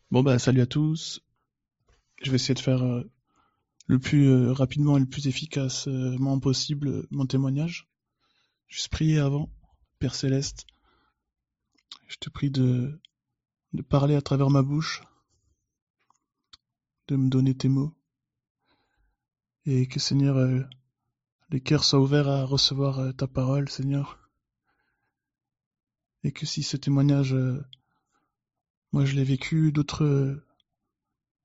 Bon bah salut à tous. Je vais essayer de faire le plus rapidement et le plus efficacement possible mon témoignage. Juste prier avant. Père Céleste, je te prie de parler à travers ma bouche, de me donner tes mots et que Seigneur, les cœurs soient ouverts à recevoir ta parole, Seigneur. Et que si ce témoignage, moi je l'ai vécu, d'autres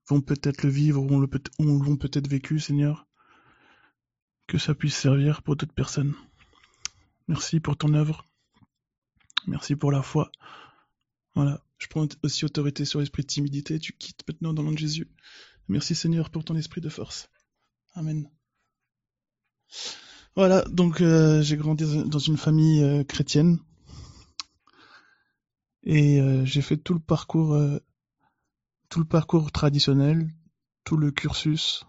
vont peut-être le vivre ou l'ont peut-être vécu, Seigneur, que ça puisse servir pour d'autres personnes. Merci pour ton œuvre. Merci pour la foi. Voilà. Je prends aussi autorité sur l'esprit de timidité. Tu quittes maintenant dans le nom de Jésus. Merci Seigneur pour ton esprit de force. Amen. Voilà, donc j'ai grandi dans une famille chrétienne et j'ai fait tout le parcours traditionnel, tout le cursus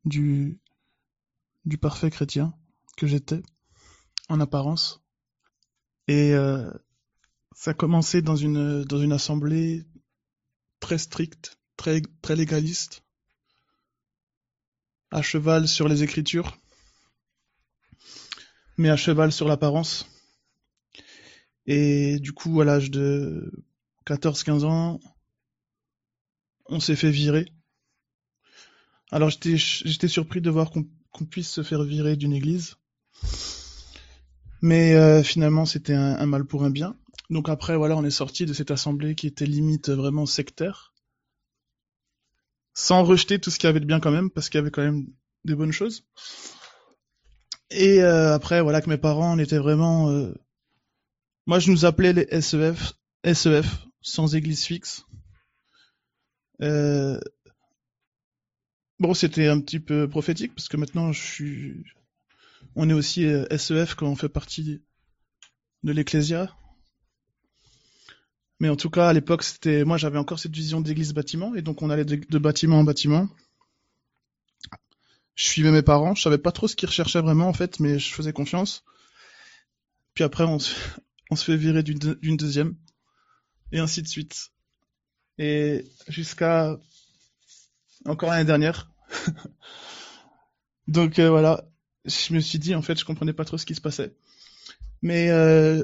du, du parfait chrétien que j'étais en apparence. Et ça a commencé dans une assemblée très stricte, très légaliste, à cheval sur les Écritures, mais à cheval sur l'apparence. Et du coup, à l'âge de 14-15 ans, on s'est fait virer. Alors j'étais surpris de voir qu'on puisse se faire virer d'une église, mais finalement c'était un mal pour un bien. Donc après, voilà, on est sorti de cette assemblée qui était limite vraiment sectaire, sans rejeter tout ce qu'il y avait de bien quand même, parce qu'il y avait quand même des bonnes choses. Et après, voilà, que mes parents, on était vraiment... Moi, je nous appelais les SEF, sans église fixe. Euh, Bon, c'était un petit peu prophétique, parce que maintenant, on est aussi SEF quand on fait partie de l'Ecclésia. Mais en tout cas, à l'époque, moi, j'avais encore cette vision d'église-bâtiment, et donc on allait de bâtiment en bâtiment. Je suivais mes parents, je savais pas trop ce qu'ils recherchaient vraiment, en fait, mais je faisais confiance. Puis après, on se fait virer d'une deuxième, et ainsi de suite. Et jusqu'à encore l'année dernière. Donc voilà, je me suis dit, en fait, je comprenais pas trop ce qui se passait. Mais je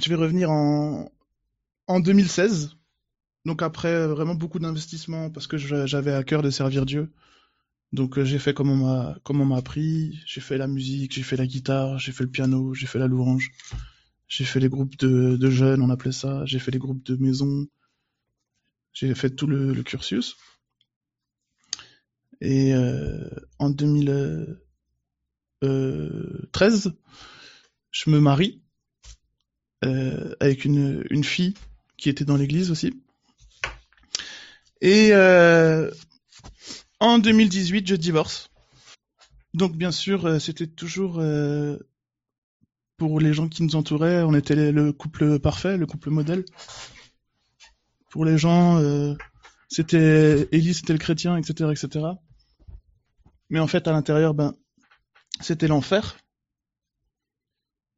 vais revenir en 2016. Donc après vraiment beaucoup d'investissements parce que j'avais à cœur de servir Dieu. Donc j'ai fait comme on m'a appris, j'ai fait la musique, j'ai fait la guitare, j'ai fait le piano, j'ai fait la louange, j'ai fait les groupes de jeunes, on appelait ça, j'ai fait les groupes de maison, j'ai fait tout le cursus. Et en 2013, je me marie avec une fille qui était dans l'église aussi. Et en 2018, je divorce. Donc bien sûr, c'était toujours pour les gens qui nous entouraient, on était le couple parfait, le couple modèle. Pour les gens, c'était Élie, c'était le chrétien, etc., etc. Mais en fait, à l'intérieur, ben, c'était l'enfer.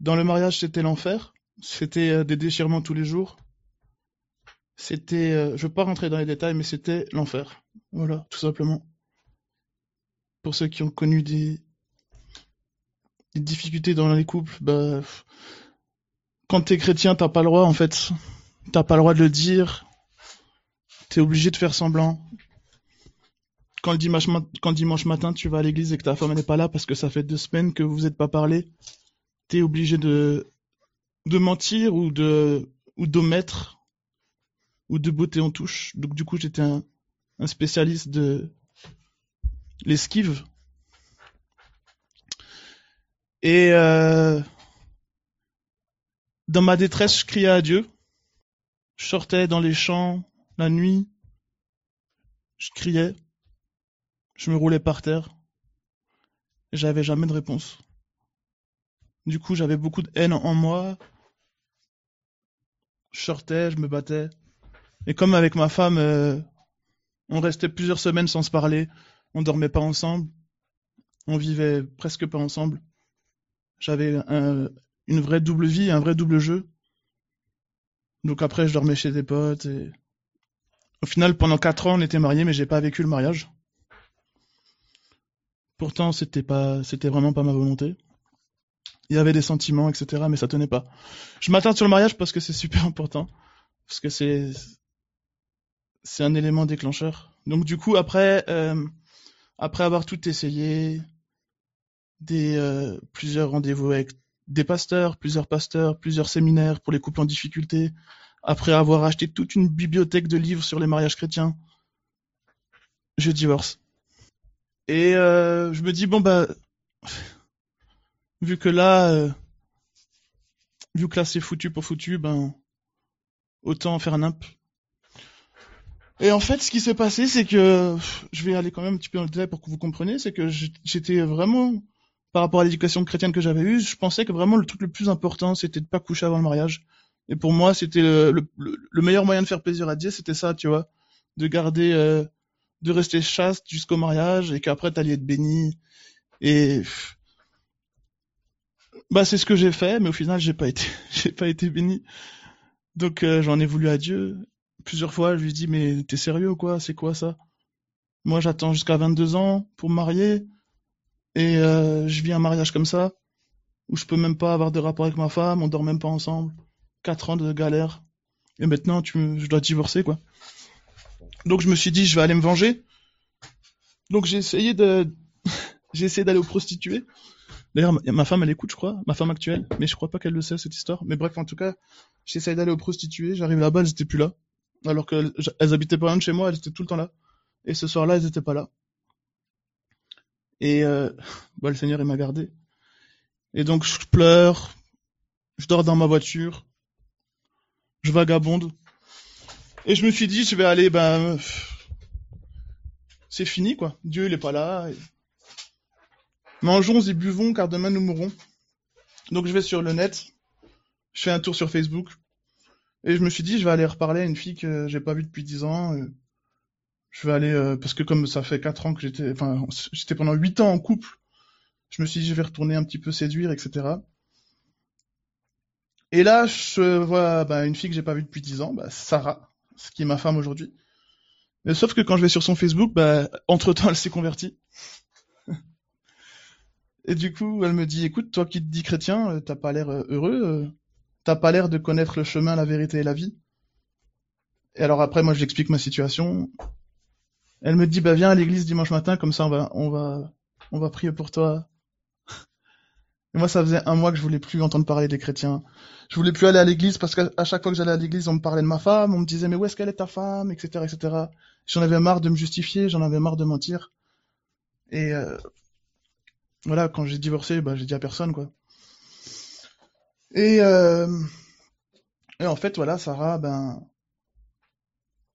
Dans le mariage, c'était l'enfer. C'était des déchirements tous les jours. C'était, je veux pas rentrer dans les détails, mais c'était l'enfer. Voilà, tout simplement. Pour ceux qui ont connu des difficultés dans les couples, bah, quand t'es chrétien, t'as pas le droit, en fait. T'as pas le droit de le dire. T'es obligé de faire semblant. Quand le dimanche matin, tu vas à l'église et que ta femme n'est pas là parce que ça fait 2 semaines que vous n'êtes pas parlé, t'es obligé de mentir ou d'omettre ou de botter en touche. Donc, du coup, j'étais un spécialiste de l'esquive. Et dans ma détresse, je criais à Dieu. Je sortais dans les champs la nuit, je criais, je me roulais par terre. Et j'avais jamais de réponse. Du coup, j'avais beaucoup de haine en moi. Je sortais, je me battais. Et comme avec ma femme, on restait plusieurs semaines sans se parler. On dormait pas ensemble. On vivait presque pas ensemble. J'avais une vraie double vie, un vrai double jeu. Donc après, je dormais chez des potes. Au final, pendant 4 ans, on était mariés, mais j'ai pas vécu le mariage. Pourtant, c'était vraiment pas ma volonté. Il y avait des sentiments, etc., mais ça tenait pas. Je m'attarde sur le mariage parce que c'est super important, parce que c'est un élément déclencheur. Donc du coup, après avoir tout essayé, plusieurs rendez-vous avec des pasteurs, plusieurs séminaires pour les couples en difficulté, après avoir acheté toute une bibliothèque de livres sur les mariages chrétiens, je divorce. Et je me dis bon bah vu que là vu que là c'est foutu pour foutu, ben autant faire un imp. Et en fait, ce qui s'est passé, c'est que je vais aller quand même un petit peu dans le détail pour que vous compreniez, c'est que j'étais vraiment par rapport à l'éducation chrétienne que j'avais eue, je pensais que vraiment le truc le plus important, c'était de pas coucher avant le mariage. Et pour moi, c'était le meilleur moyen de faire plaisir à Dieu, c'était ça, tu vois, de garder, de rester chaste jusqu'au mariage et qu'après t'allais être béni. Et bah c'est ce que j'ai fait, mais au final j'ai pas été, j'ai pas été béni. Donc j'en ai voulu à Dieu. Plusieurs fois, je lui ai dit mais t'es sérieux ou quoi? C'est quoi ça? Moi j'attends jusqu'à 22 ans pour me marier et je vis un mariage comme ça où je peux même pas avoir de rapport avec ma femme, on dort même pas ensemble. 4 ans de galère. Et maintenant je dois divorcer quoi. Donc je me suis dit je vais aller me venger. Donc j'ai essayé d'aller aux prostituées. D'ailleurs ma femme elle écoute je crois, ma femme actuelle, mais je crois pas qu'elle le sait cette histoire. Mais bref en tout cas, j'ai essayé d'aller aux prostituées, j'arrive là-bas, elles étaient plus là. Alors qu'elles habitaient pas loin de chez moi, elles étaient tout le temps là. Et ce soir-là, elles étaient pas là. Et bah, le Seigneur il m'a gardé. Et donc je pleure, je dors dans ma voiture, je vagabonde. Et je me suis dit, je vais aller, ben, c'est fini quoi. Dieu il est pas là. Mangeons et buvons car demain nous mourrons. Donc je vais sur le net, je fais un tour sur Facebook. Et je me suis dit, je vais aller reparler à une fille que j'ai pas vue depuis 10 ans. Je vais aller, parce que comme ça fait 4 ans que j'étais pendant 8 ans en couple, je me suis dit, je vais retourner un petit peu séduire, etc. Et là, je vois bah, une fille que j'ai pas vue depuis 10 ans, bah, Sarah, ce qui est ma femme aujourd'hui. Mais sauf que quand je vais sur son Facebook, bah, entre-temps, elle s'est convertie. Et du coup, elle me dit, écoute, toi qui te dis chrétien, t'as pas l'air heureux, t'as pas l'air de connaître le chemin, la vérité et la vie. Et alors après, moi, je lui explique ma situation. Elle me dit, bah viens à l'église dimanche matin, comme ça on va prier pour toi. Et moi, ça faisait un mois que je voulais plus entendre parler des chrétiens. Je voulais plus aller à l'église parce qu'à chaque fois que j'allais à l'église, on me parlait de ma femme, on me disait, mais où est-ce qu'elle est ta femme, etc., etc. J'en avais marre de me justifier, j'en avais marre de mentir. Et voilà, quand j'ai divorcé, bah, j'ai dit à personne, quoi. Et, euh, et en fait, voilà, Sarah, ben,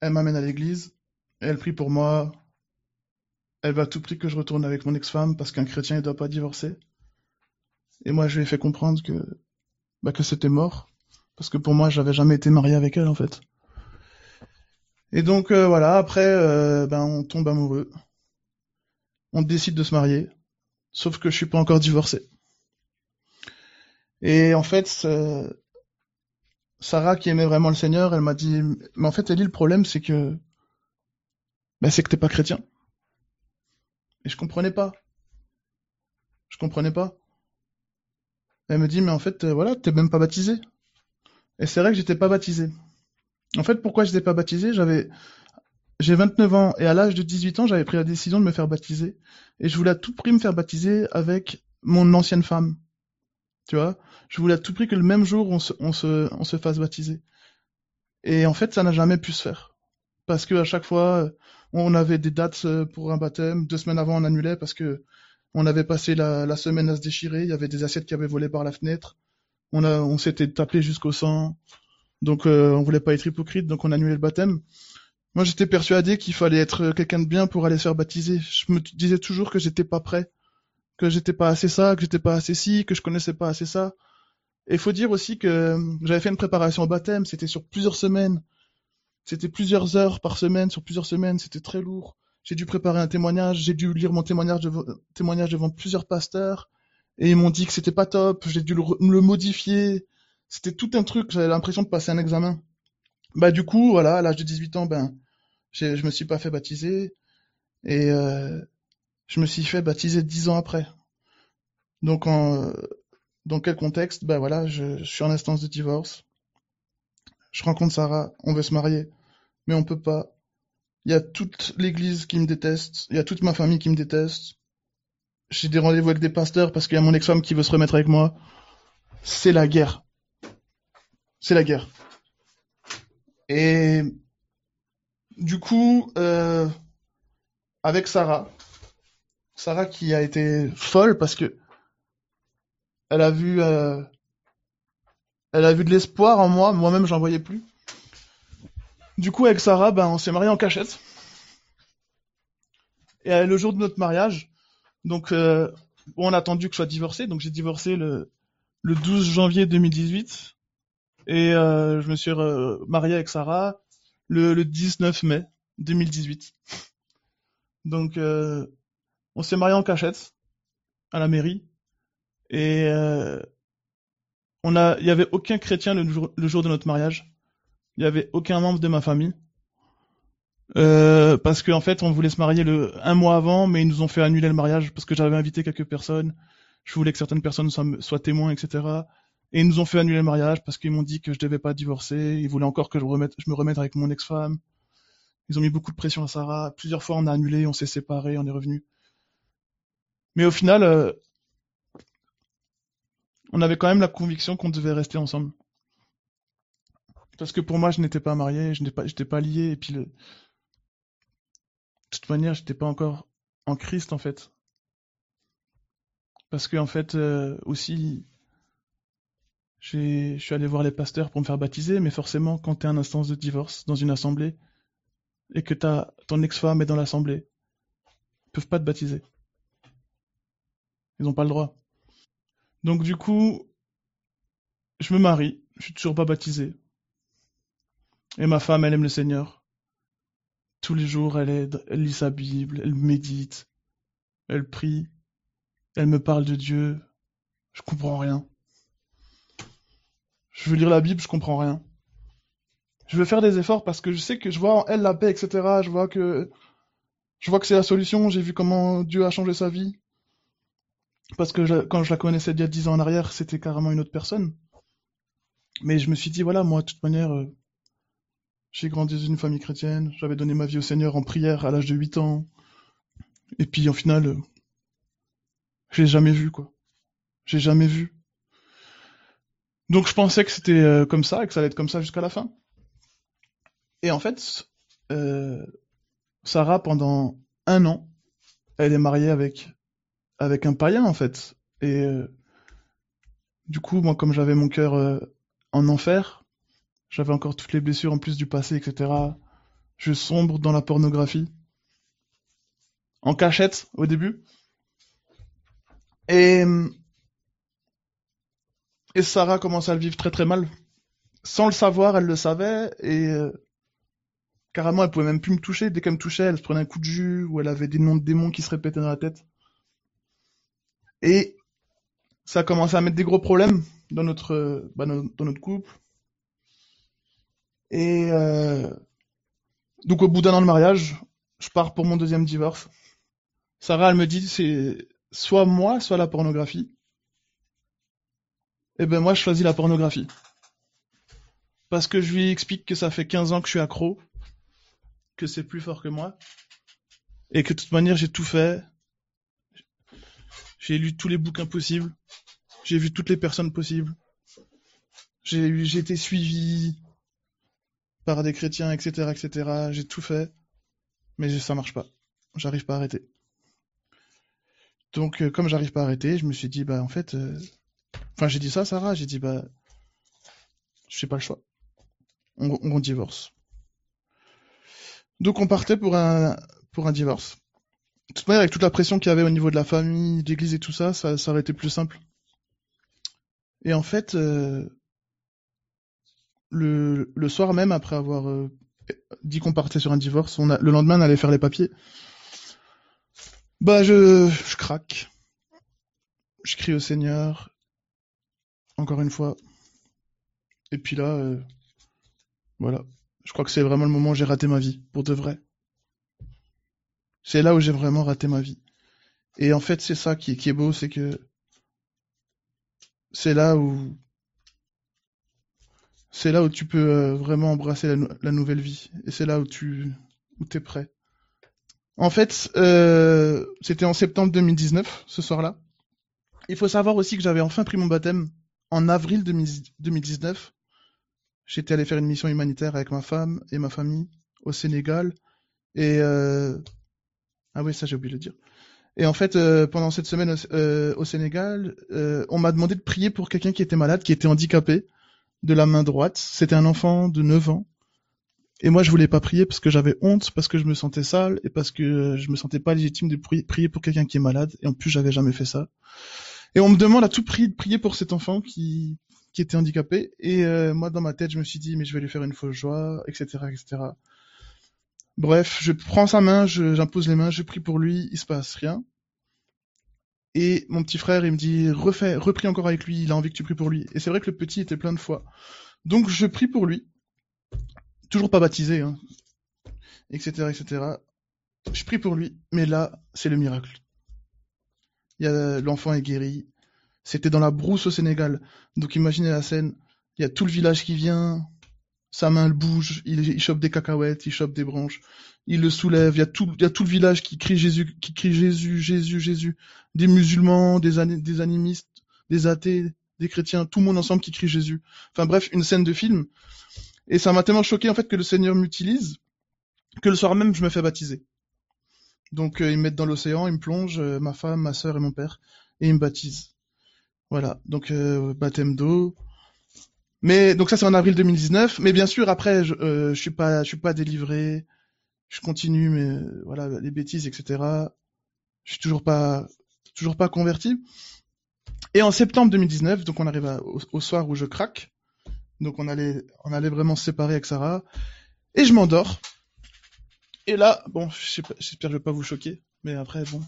elle m'amène à l'église, elle prie pour moi, elle veut à tout prix que je retourne avec mon ex-femme parce qu'un chrétien, il doit pas divorcer. Et moi, je lui ai fait comprendre que c'était mort. Parce que pour moi, j'avais jamais été marié avec elle, en fait. Et donc, voilà, après, ben, on tombe amoureux. On décide de se marier. Sauf que je suis pas encore divorcé. Et en fait, Sarah, qui aimait vraiment le Seigneur, elle m'a dit, mais en fait, Ellie, le problème, c'est que t'es pas chrétien. Et je comprenais pas. Je comprenais pas. Elle me dit, mais en fait, voilà, t'es même pas baptisé. Et c'est vrai que j'étais pas baptisé. En fait, pourquoi j'étais pas baptisé? J'ai 29 ans et à l'âge de 18 ans, j'avais pris la décision de me faire baptiser. Et je voulais à tout prix me faire baptiser avec mon ancienne femme. Tu vois? Je voulais à tout prix que le même jour, on se fasse baptiser. Et en fait, ça n'a jamais pu se faire. Parce que à chaque fois, on avait des dates pour un baptême. 2 semaines avant, on annulait parce que on avait passé la semaine à se déchirer. Il y avait des assiettes qui avaient volé par la fenêtre. On s'était tapé jusqu'au sang. Donc, on voulait pas être hypocrite, donc on annulait le baptême. Moi, j'étais persuadé qu'il fallait être quelqu'un de bien pour aller se faire baptiser. Je me disais toujours que j'étais pas prêt, que j'étais pas assez ça, que j'étais pas assez ci, que je connaissais pas assez ça. Et il faut dire aussi que j'avais fait une préparation au baptême, c'était sur plusieurs semaines, c'était plusieurs heures par semaine, sur plusieurs semaines, c'était très lourd. J'ai dû préparer un témoignage, j'ai dû lire mon témoignage devant plusieurs pasteurs, et ils m'ont dit que c'était pas top, j'ai dû le modifier. C'était tout un truc, j'avais l'impression de passer un examen. Bah du coup, voilà, à l'âge de 18 ans, ben Je me suis pas fait baptiser et je me suis fait baptiser 10 ans après. Donc dans quel contexte? Bah voilà, je suis en instance de divorce. Je rencontre Sarah, on veut se marier, mais on peut pas. Il y a toute l'église qui me déteste, il y a toute ma famille qui me déteste. J'ai des rendez-vous avec des pasteurs parce qu'il y a mon ex-femme qui veut se remettre avec moi. C'est la guerre. C'est la guerre. Et du coup, avec Sarah qui a été folle parce que elle a vu, euh, elle a vu de l'espoir en moi. Moi-même, j'en voyais plus. Du coup, avec Sarah, ben, on s'est marié en cachette. Et le jour de notre mariage, donc, on a attendu que je sois divorcé. Donc, j'ai divorcé le 12 janvier 2018. Et je me suis marié avec Sarah le 19 mai 2018. Donc, on s'est marié en cachette à la mairie. Et il y avait aucun chrétien le jour de notre mariage. Il y avait aucun membre de ma famille. Parce qu'en fait, on voulait se marier un mois avant, mais ils nous ont fait annuler le mariage parce que j'avais invité quelques personnes. Je voulais que certaines personnes soient témoins, etc. Et ils nous ont fait annuler le mariage parce qu'ils m'ont dit que je devais pas divorcer. Ils voulaient encore que je me remette avec mon ex-femme. Ils ont mis beaucoup de pression à Sarah. Plusieurs fois, on a annulé, on s'est séparés, on est revenu. Mais au final, on avait quand même la conviction qu'on devait rester ensemble. Parce que pour moi, je n'étais pas marié, j'étais pas lié. Et puis, de toute manière, j'étais pas encore en Christ, en fait. Parce que, en fait, aussi, je suis allé voir les pasteurs pour me faire baptiser, mais forcément, quand t'es en instance de divorce dans une assemblée et que ton ex-femme est dans l'assemblée, ils peuvent pas te baptiser. Ils n'ont pas le droit. Donc, du coup, je me marie, je suis toujours pas baptisé. Et ma femme, elle aime le Seigneur. Tous les jours, elle aide, elle lit sa Bible, elle médite, elle prie, elle me parle de Dieu. Je comprends rien. Je veux lire la Bible, je comprends rien. Je veux faire des efforts parce que je sais que je vois en elle la paix, etc. Je vois que c'est la solution. J'ai vu comment Dieu a changé sa vie. Parce que quand je la connaissais il y a 10 ans en arrière, c'était carrément une autre personne. Mais je me suis dit, voilà, moi, de toute manière, j'ai grandi dans une famille chrétienne. J'avais donné ma vie au Seigneur en prière à l'âge de 8 ans. Et puis, au final, je l'ai jamais vu, quoi. J'ai jamais vu. Donc, je pensais que c'était comme ça et que ça allait être comme ça jusqu'à la fin. Et en fait, euh, Sarah, pendant un an, elle est mariée avec un païen, en fait. Et du coup, moi, comme j'avais mon cœur en enfer, j'avais encore toutes les blessures en plus du passé, etc. Je sombre dans la pornographie, en cachette au début. Et, et Sarah commence à le vivre très très mal. Sans le savoir, elle le savait, et carrément, elle pouvait même plus me toucher. Dès qu'elle me touchait, elle se prenait un coup de jus, ou elle avait des noms de démons qui se répétaient dans la tête. Et ça a commencé à mettre des gros problèmes dans notre couple. Et donc au bout d'un an de mariage, je pars pour mon deuxième divorce. Sarah, elle me dit, c'est soit moi, soit la pornographie. Et ben moi, je choisis la pornographie. Parce que je lui explique que ça fait 15 ans que je suis accro, que c'est plus fort que moi, et que de toute manière, j'ai tout fait. J'ai lu tous les bouquins possibles, j'ai vu toutes les personnes possibles, j'ai été suivi par des chrétiens, etc., etc. J'ai tout fait, mais ça marche pas. J'arrive pas à arrêter. Donc, comme j'arrive pas à arrêter, je me suis dit, bah, en fait, enfin, j'ai dit ça à Sarah, j'ai dit, bah, je fais pas le choix. On divorce. Donc, on partait pour un divorce. De toute manière, avec toute la pression qu'il y avait au niveau de la famille, de l'église et tout ça, ça aurait été plus simple. Et en fait, le soir même, après avoir dit qu'on partait sur un divorce, le lendemain, on allait faire les papiers. Bah, je craque. Je crie au Seigneur, encore une fois. Et puis là, voilà. Je crois que c'est vraiment le moment où j'ai raté ma vie, pour de vrai. C'est là où j'ai vraiment raté ma vie. Et en fait, c'est ça qui est beau, c'est que c'est là où c'est là où tu peux vraiment embrasser la nouvelle vie. Et c'est là où t'es prêt. En fait, c'était en septembre 2019, ce soir-là. Il faut savoir aussi que j'avais enfin pris mon baptême en avril 2019. J'étais allé faire une mission humanitaire avec ma femme et ma famille au Sénégal. Et ah oui, ça j'ai oublié de le dire. Et en fait, pendant cette semaine au Sénégal, on m'a demandé de prier pour quelqu'un qui était malade, qui était handicapé de la main droite. C'était un enfant de 9 ans. Et moi, je voulais pas prier parce que j'avais honte, parce que je me sentais sale et parce que je me sentais pas légitime de prier pour quelqu'un qui est malade. Et en plus, j'avais jamais fait ça. Et on me demande à tout prix de prier pour cet enfant qui était handicapé. Et moi, dans ma tête, je me suis dit, mais je vais lui faire une fausse joie, etc., etc. Bref, je prends sa main, j'impose les mains, je prie pour lui, il se passe rien. Et mon petit frère, il me dit, reprie encore avec lui, il a envie que tu pries pour lui. Et c'est vrai que le petit était plein de foi. Donc je prie pour lui, toujours pas baptisé, hein, etc., etc. Je prie pour lui, mais là, c'est le miracle. L'enfant est guéri. C'était dans la brousse au Sénégal. Donc imaginez la scène. Il y a tout le village qui vient. Sa main elle bouge. Il chope des cacahuètes, il chope des branches. Il le soulève. Il y a tout le village qui crie Jésus, Jésus, Jésus. Des musulmans, des animistes, des athées, des chrétiens, tout le monde ensemble qui crie Jésus. Enfin bref, une scène de film. Et ça m'a tellement choqué en fait que le Seigneur m'utilise que le soir même je me fais baptiser. Donc ils me mettent dans l'océan, ils me plongent, ma femme, ma sœur et mon père, et ils me baptisent. Voilà, donc baptême d'eau. Mais donc ça c'est en avril 2019. Mais bien sûr après je suis pas délivré, je continue mais voilà les bêtises etc. Je suis toujours pas converti. Et en septembre 2019, donc on arrive au soir où je craque. Donc on allait vraiment se séparer avec Sarah. Et je m'endors. Et là, bon, j'espère que je vais pas vous choquer, mais après bon,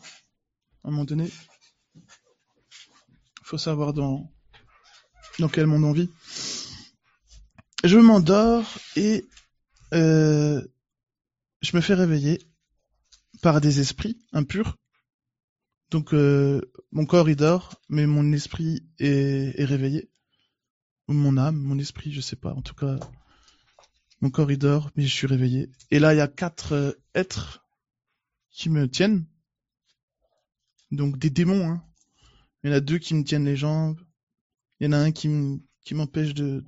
à un moment donné, faut savoir dans quel monde on vit. Je m'endors et je me fais réveiller par des esprits impurs. Donc mon corps il dort, mais mon esprit est réveillé. Ou mon âme, mon esprit, je sais pas. En tout cas, mon corps il dort, mais je suis réveillé. Et là, il y a 4 êtres qui me tiennent. Donc des démons, hein. Il y en a 2 qui me tiennent les jambes. Il y en a un qui m'empêche de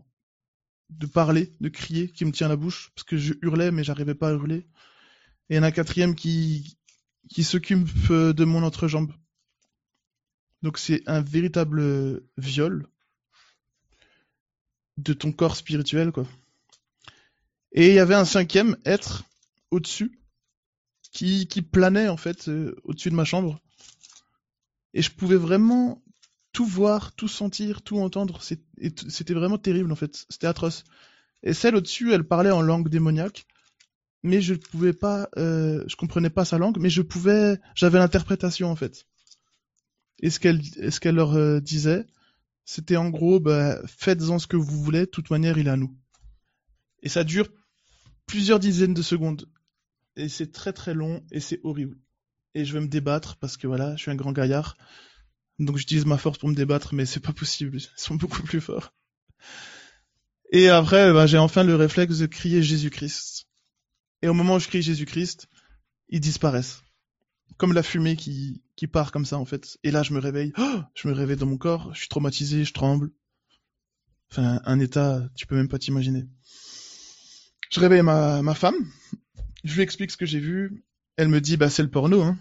parler, de crier, qui me tient la bouche, parce que je hurlais, mais j'arrivais pas à hurler. Et il y en a un 4e qui s'occupe de mon entrejambe. Donc c'est un véritable viol de ton corps spirituel, quoi. Et il y avait un 5e être au-dessus qui planait en fait au-dessus de ma chambre. Et je pouvais vraiment tout voir, tout sentir, tout entendre. C'était vraiment terrible en fait. C'était atroce. Et celle au-dessus, elle parlait en langue démoniaque, mais je pouvais pas, je comprenais pas sa langue, mais j'avais l'interprétation en fait. Et ce qu'elle leur disait, c'était en gros, bah, faites-en ce que vous voulez, de toute manière, il est à nous. Et ça dure plusieurs dizaines de secondes. Et c'est très très long et c'est horrible. Et je vais me débattre parce que voilà, je suis un grand gaillard. Donc j'utilise ma force pour me débattre, mais c'est pas possible. Ils sont beaucoup plus forts. Et après, bah, j'ai enfin le réflexe de crier Jésus-Christ. Et au moment où je crie Jésus-Christ, ils disparaissent. Comme la fumée qui part comme ça en fait. Et là, je me réveille. Oh, je me réveille dans mon corps. Je suis traumatisé, je tremble. Enfin, un état, tu peux même pas t'imaginer. Je réveille ma femme. Je lui explique ce que j'ai vu. Elle me dit, bah c'est le porno, hein.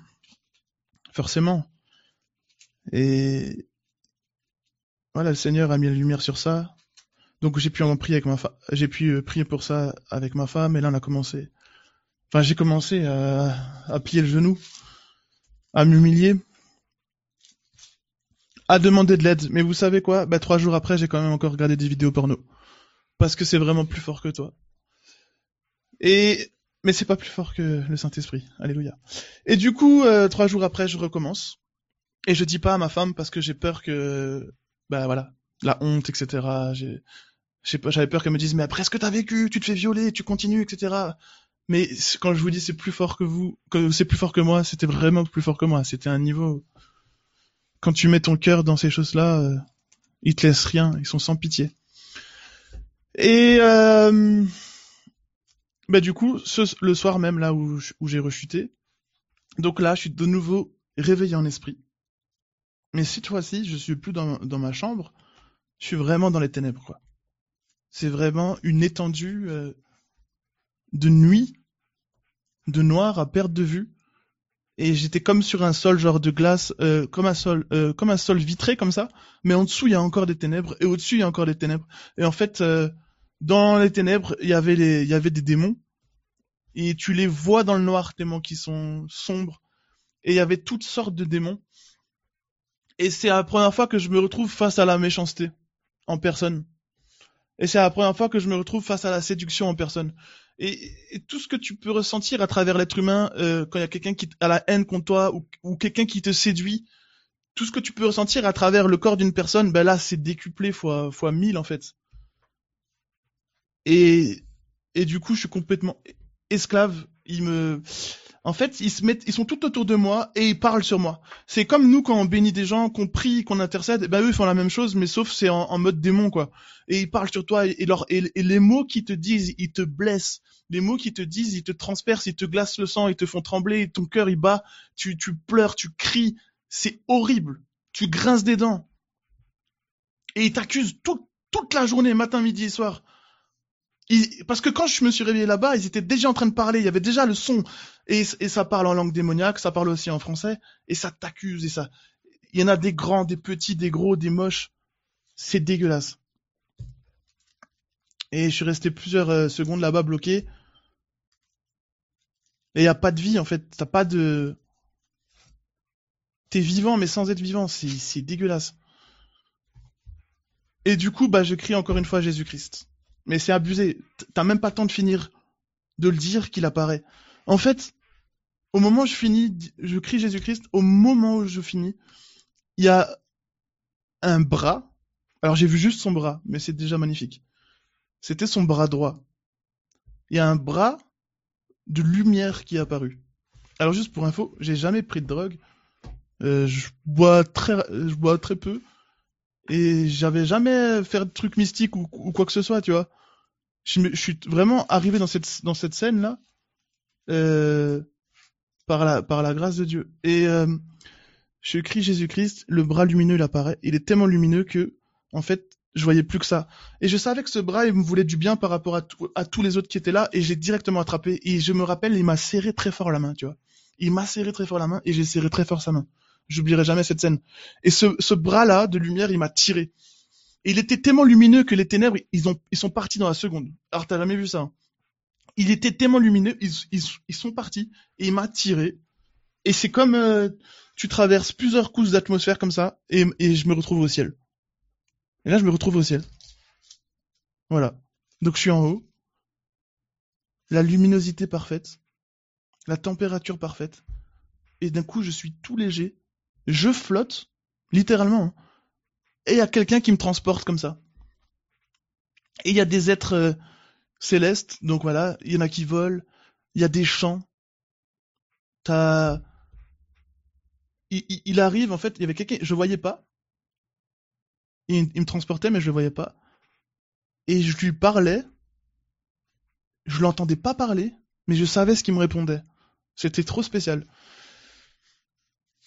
Forcément. Et voilà, le Seigneur a mis la lumière sur ça. Donc j'ai pu en prier avec j'ai pu prier pour ça avec ma femme. Et là, on a commencé. Enfin, j'ai commencé à plier le genou, à m'humilier, à demander de l'aide. Mais vous savez quoi? Bah 3 jours après, j'ai quand même encore regardé des vidéos porno. Parce que c'est vraiment plus fort que toi. Mais c'est pas plus fort que le Saint-Esprit. Alléluia. Et du coup, 3 jours après, je recommence. Et je dis pas à ma femme parce que j'ai peur que, bah voilà, la honte, etc. Je sais pas, j'avais peur qu'elle me dise, mais après ce que t'as vécu, tu te fais violer, tu continues, etc. Mais quand je vous dis c'est plus fort que vous, que c'est plus fort que moi, c'était vraiment plus fort que moi. C'était un niveau. Quand tu mets ton cœur dans ces choses-là, ils te laissent rien, ils sont sans pitié. Et bah du coup, le soir même là où j'ai rechuté, donc là je suis de nouveau réveillé en esprit. Mais cette fois-ci, je suis plus dans ma chambre, je suis vraiment dans les ténèbres quoi. C'est vraiment une étendue de nuit, de noir à perte de vue. Et j'étais comme sur un sol genre de glace, comme un sol vitré comme ça, mais en dessous il y a encore des ténèbres et au-dessus il y a encore des ténèbres. Et en fait, dans les ténèbres il y avait des démons et tu les vois dans le noir tellement qu'ils sont sombres. Et il y avait toutes sortes de démons. Et c'est la première fois que je me retrouve face à la méchanceté en personne. Et c'est la première fois que je me retrouve face à la séduction en personne. Et tout ce que tu peux ressentir à travers l'être humain, quand il y a quelqu'un qui a la haine contre toi ou quelqu'un qui te séduit, tout ce que tu peux ressentir à travers le corps d'une personne, ben là c'est décuplé fois 1000 en fait. Et et du coup je suis complètement esclave. En fait, ils sont tout autour de moi et ils parlent sur moi. C'est comme nous quand on bénit des gens, qu'on prie, qu'on intercède, et ben eux ils font la même chose, mais sauf c'est en mode démon quoi. Et ils parlent sur toi et les mots qu'ils te disent, ils te blessent. Les mots qu'ils te disent, ils te transpercent, ils te glacent le sang, ils te font trembler, ton cœur il bat, tu pleures, tu cries. C'est horrible. Tu grinces des dents et ils t'accusent toute la journée, matin, midi et soir. Parce que quand je me suis réveillé là-bas, ils étaient déjà en train de parler, il y avait déjà le son, et ça parle en langue démoniaque, ça parle aussi en français, et ça t'accuse, et ça, il y en a des grands, des petits, des gros, des moches, c'est dégueulasse. Et je suis resté plusieurs secondes là-bas bloqué, et il y a pas de vie en fait, t'as pas de, t'es vivant mais sans être vivant, c'est dégueulasse. Et du coup, bah je crie encore une fois Jésus-Christ. Mais c'est abusé, t'as même pas le temps de finir de le dire qu'il apparaît. En fait, au moment où je finis, je crie Jésus-Christ, au moment où je finis, il y a un bras. Alors j'ai vu juste son bras, mais c'est déjà magnifique. C'était son bras droit. Il y a un bras de lumière qui est apparu. Alors juste pour info, j'ai jamais pris de drogue. Je bois très peu et j'avais jamais fait de trucs mystiques ou quoi que ce soit, tu vois. Je suis vraiment arrivé dans cette scène là euh, par la grâce de Dieu. Et je crie Jésus-Christ, le bras lumineux il apparaît. Il est tellement lumineux que, en fait, je voyais plus que ça. Et je savais que ce bras, il me voulait du bien par rapport à tous les autres qui étaient là, et j'ai directement attrapé. Et je me rappelle, il m'a serré très fort la main, tu vois. Il m'a serré très fort la main, et j'ai serré très fort sa main. J'oublierai jamais cette scène. Et ce bras-là, de lumière, il m'a tiré. Et il était tellement lumineux que les ténèbres, ils sont partis dans la seconde. Alors t'as jamais vu ça, hein. Il était tellement lumineux, ils sont partis, et il m'a tiré. Et c'est comme tu traverses plusieurs couches d'atmosphère comme ça, et je me retrouve au ciel. Et là, je me retrouve au ciel. Voilà. Donc je suis en haut, la luminosité parfaite, la température parfaite, et d'un coup, je suis tout léger, je flotte, littéralement, hein. Et il y a quelqu'un qui me transporte comme ça. Et il y a des êtres célestes, donc voilà, il y en a qui volent, il y a des chants, t'as... Il arrive, en fait, il y avait quelqu'un, je voyais pas, il me transportait, mais je le voyais pas. Et je lui parlais, je l'entendais pas parler, mais je savais ce qu'il me répondait. C'était trop spécial.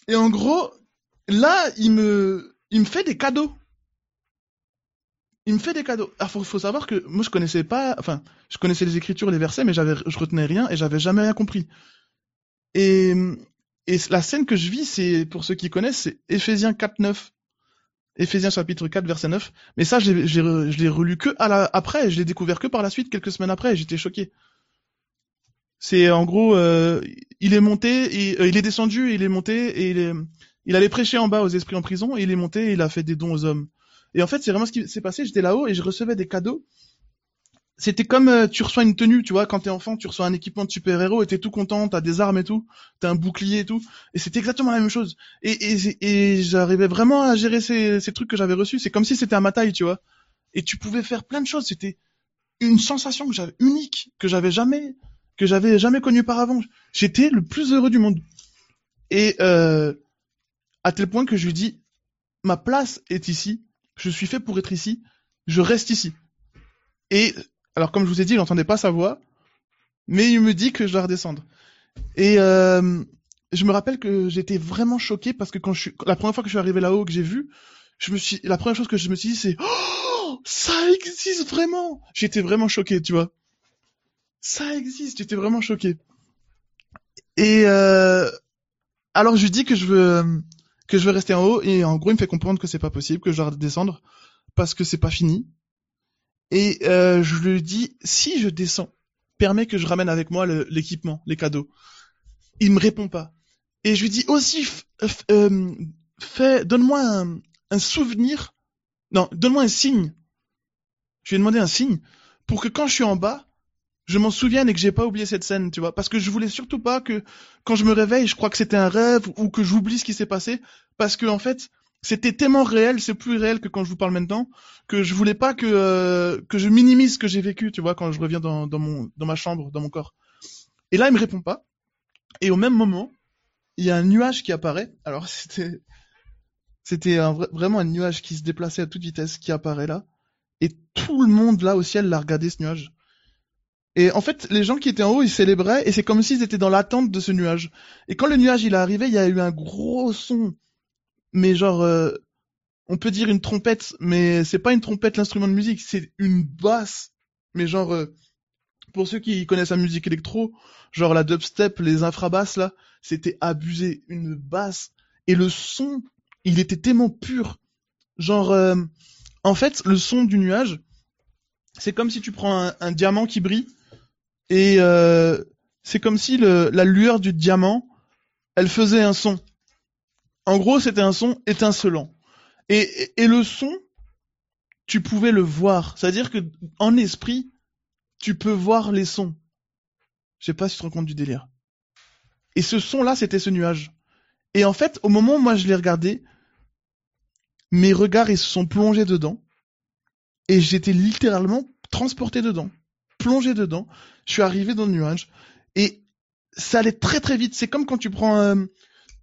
Et en gros, là, il me fait des cadeaux. Il me fait des cadeaux. Alors, faut savoir que moi, je connaissais pas, enfin, je connaissais les écritures, les versets, mais je retenais rien et j'avais jamais rien compris. Et, et la scène que je vis, c'est, pour ceux qui connaissent, c'est Éphésiens 4:9. Éphésiens chapitre 4, verset 9. Mais ça, je l'ai relu que après, je l'ai découvert que par la suite, quelques semaines après, et j'étais choqué. C'est en gros, il est monté, et, il est descendu, et il est monté, et il allait prêcher en bas aux esprits en prison, et il est monté, et il a fait des dons aux hommes. Et en fait, c'est vraiment ce qui s'est passé. J'étais là-haut et je recevais des cadeaux. C'était comme tu reçois une tenue, tu vois, quand t'es enfant, tu reçois un équipement de super-héros et t'es tout content, t'as des armes et tout, t'as un bouclier et tout. Et c'était exactement la même chose. Et j'arrivais vraiment à gérer ces trucs que j'avais reçus. C'est comme si c'était à ma taille, tu vois. et tu pouvais faire plein de choses. C'était une sensation que j'avais unique, que j'avais jamais connue par avant. J'étais le plus heureux du monde. Et à tel point que je lui dis, ma place est ici, je suis fait pour être ici, je reste ici. Et alors comme je vous ai dit, il n'entendait pas sa voix, mais il me dit que je dois redescendre. Et je me rappelle que j'étais vraiment choqué parce que la première fois que je suis arrivé là-haut, que j'ai vu, la première chose que je me suis dit, c'est oh, ça existe vraiment. J'étais vraiment choqué, tu vois. Ça existe, j'étais vraiment choqué. Et alors je lui dis que je veux rester en haut et en gros il me fait comprendre que c'est pas possible, que je dois descendre parce que c'est pas fini. Et je lui dis si je descends, permets que je ramène avec moi l'équipement, les cadeaux. Il me répond pas. Et je lui dis aussi donne-moi un souvenir. Non, donne-moi un signe. Je lui ai demandé un signe pour que quand je suis en bas, je m'en souvienne et que j'ai pas oublié cette scène, tu vois, parce que je voulais surtout pas que quand je me réveille, je crois que c'était un rêve ou que j'oublie ce qui s'est passé, parce que en fait, c'était tellement réel, c'est plus réel que quand je vous parle maintenant, que je voulais pas que je minimise ce que j'ai vécu, tu vois, quand je reviens dans ma chambre, dans mon corps. Et là, il me répond pas. Et au même moment, il y a un nuage qui apparaît. Alors c'était vraiment un nuage qui se déplaçait à toute vitesse qui apparaît là, et tout le monde là au ciel l'a regardé ce nuage. Et en fait, les gens qui étaient en haut, ils célébraient, et c'est comme s'ils étaient dans l'attente de ce nuage. Et quand le nuage il est arrivé, il y a eu un gros son, mais genre, on peut dire une trompette, mais c'est pas une trompette l'instrument de musique, c'est une basse. Mais genre, pour ceux qui connaissent la musique électro, genre la dubstep, les infrabasses là, c'était abusé, une basse. Et le son, il était tellement pur. Genre, en fait, le son du nuage, c'est comme si tu prends un diamant qui brille, et c'est comme si la lueur du diamant, elle faisait un son. En gros, c'était un son étincelant. Et le son, tu pouvais le voir. C'est-à-dire que en esprit, tu peux voir les sons. Je sais pas si tu te rends compte du délire. Et ce son-là, c'était ce nuage. Et en fait, au moment où moi je l'ai regardé, mes regards ils se sont plongés dedans. Et j'étais littéralement transporté dedans. Plongé dedans. Je suis arrivé dans le nuage. Et ça allait très très vite. C'est comme quand tu prends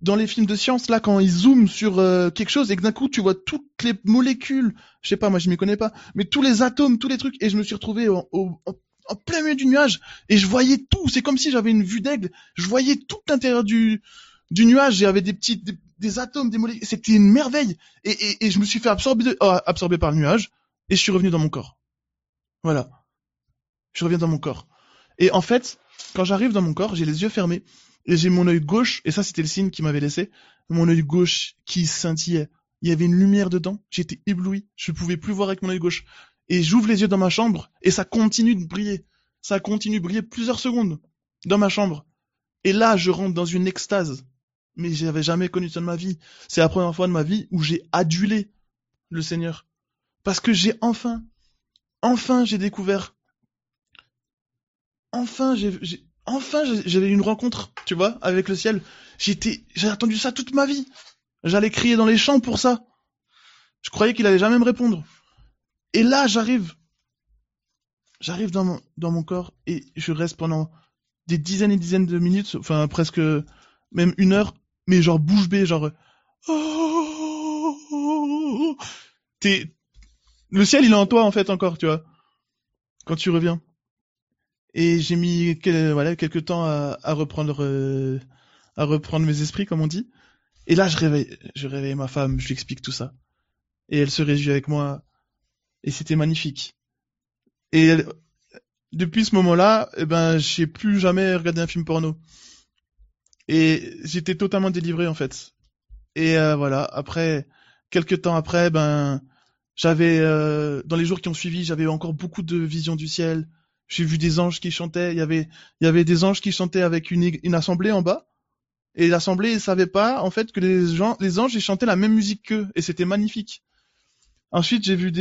dans les films de science là quand ils zooment sur quelque chose et que d'un coup tu vois toutes les molécules, je sais pas, moi je m'y connais pas, mais tous les atomes, tous les trucs, et je me suis retrouvé en plein milieu du nuage et je voyais tout. C'est comme si j'avais une vue d'aigle. Je voyais tout l'intérieur du nuage. Il y avait des atomes, des molécules. C'était une merveille. Et je me suis fait absorber par le nuage et je suis revenu dans mon corps. Voilà, je reviens dans mon corps. Et en fait, quand j'arrive dans mon corps, j'ai les yeux fermés et j'ai mon œil gauche, et ça c'était le signe qu'il m'avait laissé, mon œil gauche qui scintillait. Il y avait une lumière dedans, j'étais ébloui, je ne pouvais plus voir avec mon œil gauche. Et j'ouvre les yeux dans ma chambre et ça continue de briller. Ça continue de briller plusieurs secondes dans ma chambre. Et là, je rentre dans une extase. Mais j'avais jamais connu ça de ma vie. C'est la première fois de ma vie où j'ai adulé le Seigneur. Parce que enfin j'ai découvert, j'avais une rencontre, tu vois, avec le ciel. J'ai attendu ça toute ma vie. J'allais crier dans les champs pour ça. Je croyais qu'il allait jamais me répondre. Et là, j'arrive dans mon corps et je reste pendant des dizaines et dizaines de minutes, enfin presque même une heure, mais genre bouche bée, genre oh, t'es le ciel il est en toi en fait encore, tu vois, quand tu reviens. Et j'ai mis voilà quelques temps à reprendre mes esprits comme on dit. Et là je réveille ma femme, je lui explique tout ça et elle se réjouit avec moi et c'était magnifique. Et depuis ce moment-là, eh ben j'ai plus jamais regardé un film porno et j'étais totalement délivré en fait. Et voilà, après quelques temps après, ben j'avais dans les jours qui ont suivi, j'avais encore beaucoup de visions du ciel. J'ai vu des anges qui chantaient. Il y avait des anges qui chantaient avec une assemblée en bas. Et l'assemblée ne savait pas en fait que les anges ils chantaient la même musique qu'eux. Et c'était magnifique. Ensuite, j'ai vu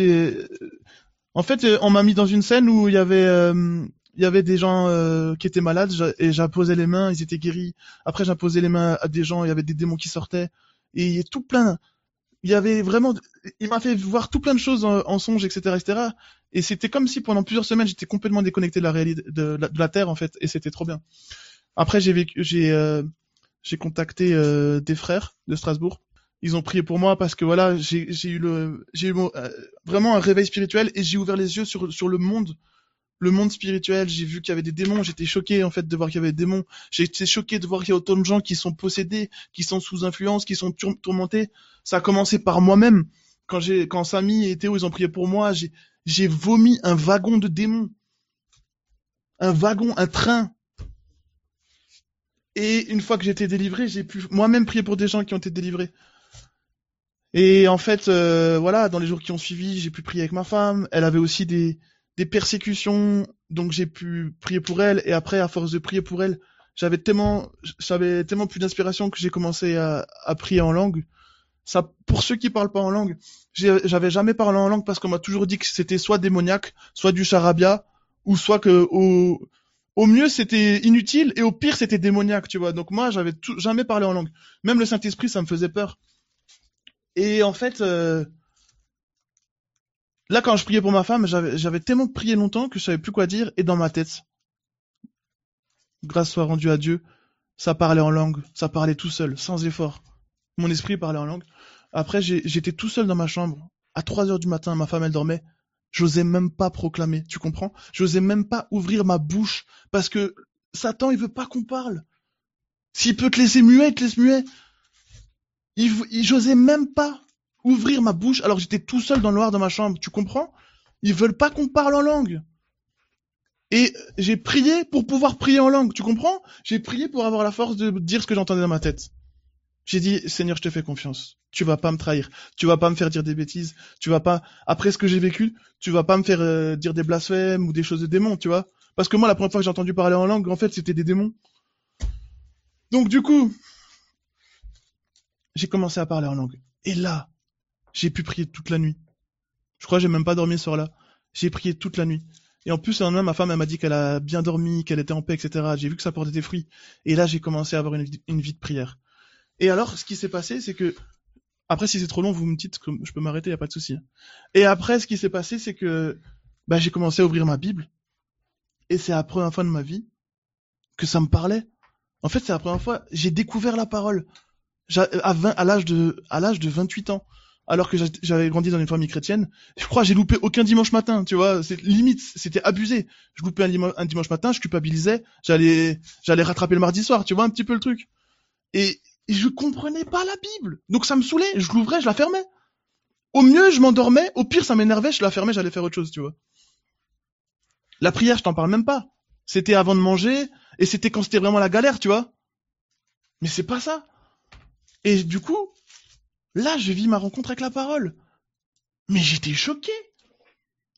en fait, on m'a mis dans une scène où il y avait des gens qui étaient malades et j'apposais les mains, ils étaient guéris. Après, j'apposais les mains à des gens, il y avait des démons qui sortaient. Et il y a tout plein. il y avait vraiment, il m'a fait voir tout plein de choses en songe, etc., etc. Et c'était comme si pendant plusieurs semaines, j'étais complètement déconnecté de la réalité, de la Terre, en fait. Et c'était trop bien. Après, j'ai contacté des frères de Strasbourg. Ils ont prié pour moi parce que voilà, j'ai eu vraiment un réveil spirituel et j'ai ouvert les yeux sur le monde spirituel. J'ai vu qu'il y avait des démons. J'étais choqué en fait de voir qu'il y avait des démons. J'ai été choqué de voir qu'il y a autant de gens qui sont possédés, qui sont sous influence, qui sont tourmentés. Ça a commencé par moi-même. Quand Samy et Théo ils ont prié pour moi, j'ai vomi un wagon de démons, un wagon, un train. Et une fois que j'ai été délivré, j'ai pu moi-même prier pour des gens qui ont été délivrés. Et en fait, voilà, dans les jours qui ont suivi, j'ai pu prier avec ma femme. Elle avait aussi des persécutions, donc j'ai pu prier pour elle. Et après, à force de prier pour elle, j'avais tellement plus d'inspiration que j'ai commencé à prier en langue. Ça, pour ceux qui parlent pas en langue, j'avais jamais parlé en langue parce qu'on m'a toujours dit que c'était soit démoniaque, soit du charabia, ou soit que au mieux c'était inutile et au pire c'était démoniaque, tu vois. Donc moi, jamais parlé en langue. Même le Saint-Esprit, ça me faisait peur. Et en fait, là, quand je priais pour ma femme, j'avais tellement prié longtemps que je savais plus quoi dire. Et dans ma tête, grâce soit rendue à Dieu, ça parlait en langue, ça parlait tout seul, sans effort. Mon esprit parlait en langue. Après, j'étais tout seul dans ma chambre. À 3 heures du matin, ma femme, elle dormait. J'osais même pas proclamer, tu comprends? J'osais même pas ouvrir ma bouche parce que Satan, il veut pas qu'on parle. S'il peut te laisser muet, il te laisse muet. J'osais même pas ouvrir ma bouche alors que j'étais tout seul dans le noir dans ma chambre, tu comprends? Ils veulent pas qu'on parle en langue. Et j'ai prié pour pouvoir prier en langue, tu comprends? J'ai prié pour avoir la force de dire ce que j'entendais dans ma tête. J'ai dit, Seigneur, je te fais confiance. Tu vas pas me trahir. Tu vas pas me faire dire des bêtises. Tu vas pas, après ce que j'ai vécu, tu vas pas me faire dire des blasphèmes ou des choses de démons, tu vois? Parce que moi, la première fois que j'ai entendu parler en langue, en fait, c'était des démons. Donc, du coup, j'ai commencé à parler en langue. Et là, j'ai pu prier toute la nuit. Je crois que j'ai même pas dormi ce soir-là. J'ai prié toute la nuit. Et en plus, un lendemain, ma femme, elle m'a dit qu'elle a bien dormi, qu'elle était en paix, etc. J'ai vu que ça portait des fruits. Et là, j'ai commencé à avoir une vie de prière. Et alors, ce qui s'est passé, c'est que, après, si c'est trop long, vous me dites que je peux m'arrêter, y a pas de souci. Et après, ce qui s'est passé, c'est que, bah, j'ai commencé à ouvrir ma Bible. Et c'est la première fois de ma vie que ça me parlait. En fait, c'est la première fois, j'ai découvert la parole. À l'âge de 28 ans. Alors que j'avais grandi dans une famille chrétienne, je crois que j'ai loupé aucun dimanche matin, tu vois, c'est limite, c'était abusé. Je loupais un dimanche matin, je culpabilisais, j'allais rattraper le mardi soir, tu vois un petit peu le truc. Et je comprenais pas la Bible. Donc ça me saoulait, je l'ouvrais, je la fermais. Au mieux, je m'endormais, au pire, ça m'énervait, je la fermais, j'allais faire autre chose, tu vois. La prière, je t'en parle même pas. C'était avant de manger, et c'était quand c'était vraiment la galère, tu vois. Mais c'est pas ça. Et du coup, là, je vis ma rencontre avec la parole. Mais j'étais choqué.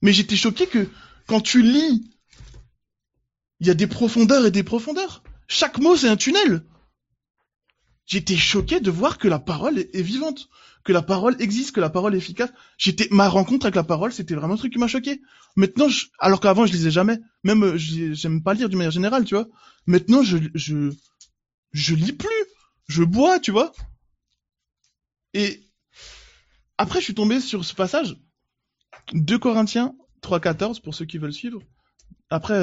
Mais j'étais choqué que quand tu lis, il y a des profondeurs et des profondeurs. Chaque mot, c'est un tunnel. J'étais choqué de voir que la parole est vivante, que la parole existe, que la parole est efficace. Ma rencontre avec la parole, c'était vraiment un truc qui m'a choqué. Maintenant, alors qu'avant, je lisais jamais. Même, j'aime pas lire d'une manière générale, tu vois. Maintenant, je lis plus. Je bois, tu vois. Et après, je suis tombé sur ce passage. 2 Corinthiens 3,14 pour ceux qui veulent suivre. Après,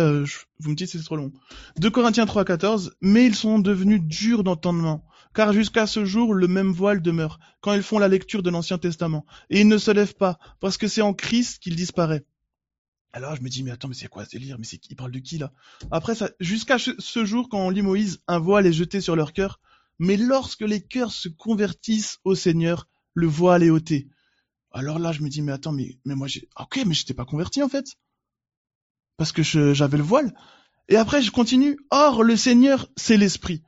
vous me dites si c'est trop long. 2 Corinthiens 3,14, mais ils sont devenus durs d'entendement, car jusqu'à ce jour, le même voile demeure, quand ils font la lecture de l'Ancien Testament. Et ils ne se lèvent pas, parce que c'est en Christ qu'il disparaît. Alors je me dis, mais attends, mais c'est quoi ce délire? Mais il parle de qui là? Après, jusqu'à ce jour, quand on lit Moïse, un voile est jeté sur leur cœur, mais lorsque les cœurs se convertissent au Seigneur, le voile est ôté. Alors là, je me dis, mais attends, mais moi, ok, mais j'étais pas converti en fait. Parce que j'avais le voile. Et après, je continue. Or, le Seigneur, c'est l'Esprit.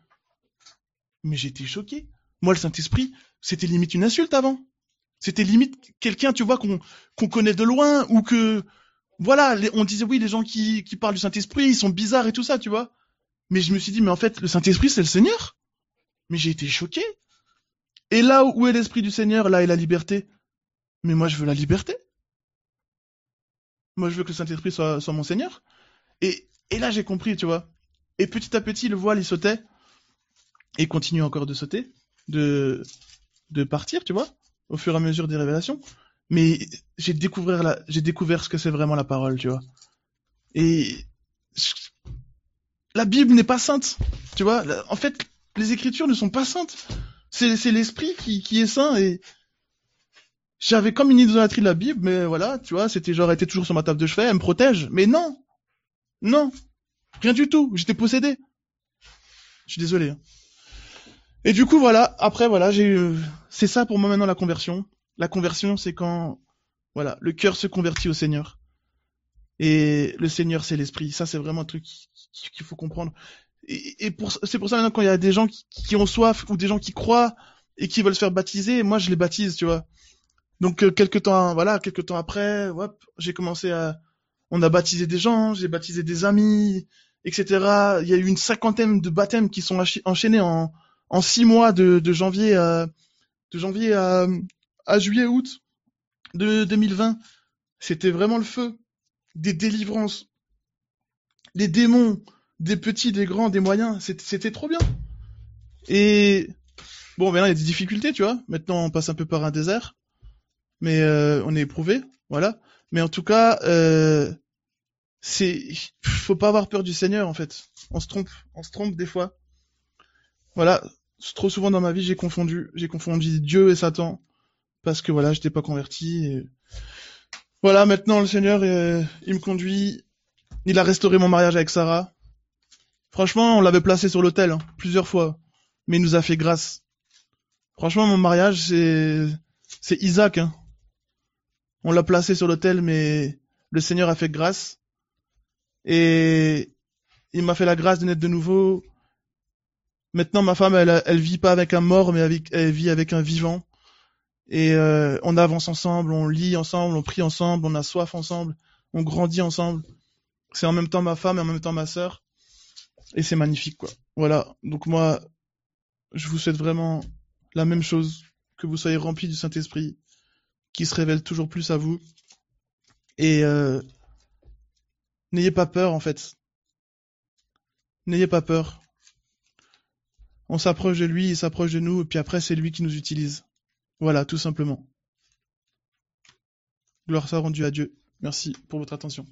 Mais j'étais choqué. Moi, le Saint-Esprit, c'était limite une insulte avant. C'était limite quelqu'un, tu vois, qu'on connaît de loin, ou que, voilà, on disait, oui, les gens qui parlent du Saint-Esprit, ils sont bizarres et tout ça, tu vois. Mais je me suis dit, mais en fait, le Saint-Esprit, c'est le Seigneur. Mais j'ai été choqué. Et là où est l'Esprit du Seigneur, là est la liberté. Mais moi, je veux la liberté. Moi, je veux que le Saint-Esprit soit mon Seigneur. Et là, j'ai compris, tu vois. Et petit à petit, le voile, il sautait. Et continue encore de sauter. De partir, tu vois. au fur et à mesure des révélations. Mais j'ai découvert ce que c'est vraiment la parole, tu vois. Et la Bible n'est pas sainte, tu vois. En fait, les Écritures ne sont pas saintes. C'est l'Esprit qui est saint et j'avais comme une idolâtrie de la Bible, mais voilà, tu vois, c'était genre, elle était toujours sur ma table de chevet, elle me protège. Mais non, non, rien du tout. J'étais possédé. Je suis désolé, hein. Et du coup, voilà, après, voilà, c'est ça pour moi maintenant la conversion. La conversion, c'est quand, voilà, le cœur se convertit au Seigneur. Et le Seigneur, c'est l'Esprit. Ça, c'est vraiment un truc qu'il faut comprendre. C'est pour ça maintenant quand il y a des gens qui ont soif ou des gens qui croient et qui veulent se faire baptiser, moi je les baptise, tu vois. Donc quelques temps après, hop, on a baptisé des gens, j'ai baptisé des amis, etc. Il y a eu une cinquantaine de baptêmes qui sont enchaînés en 6 mois de janvier à juillet, août de 2020. C'était vraiment le feu, des délivrances, des démons, des petits, des grands, des moyens. C'était trop bien. Et bon, maintenant il y a des difficultés, tu vois. Maintenant on passe un peu par un désert, mais on est éprouvé, voilà. Mais en tout cas, faut pas avoir peur du Seigneur en fait. On se trompe des fois. Voilà, trop souvent dans ma vie j'ai confondu Dieu et Satan parce que voilà, j'étais pas converti. Et... Voilà, maintenant le Seigneur, il me conduit. Il a restauré mon mariage avec Sarah. Franchement, on l'avait placé sur l'autel hein, plusieurs fois, mais il nous a fait grâce. Franchement, mon mariage c'est Isaac. Hein. On l'a placé sur l'autel, mais le Seigneur a fait grâce et il m'a fait la grâce de naître de nouveau. Maintenant, ma femme, elle vit pas avec un mort, mais elle vit avec un vivant. Et on avance ensemble, on lit ensemble, on prie ensemble, on a soif ensemble, on grandit ensemble. C'est en même temps ma femme et en même temps ma sœur. Et c'est magnifique, quoi. Voilà. Donc moi, je vous souhaite vraiment la même chose, que vous soyez remplis du Saint-Esprit, qui se révèle toujours plus à vous. Et n'ayez pas peur, en fait. N'ayez pas peur. On s'approche de lui, il s'approche de nous, et puis après, c'est lui qui nous utilise. Voilà, tout simplement. Gloire soit rendue à Dieu. Merci pour votre attention.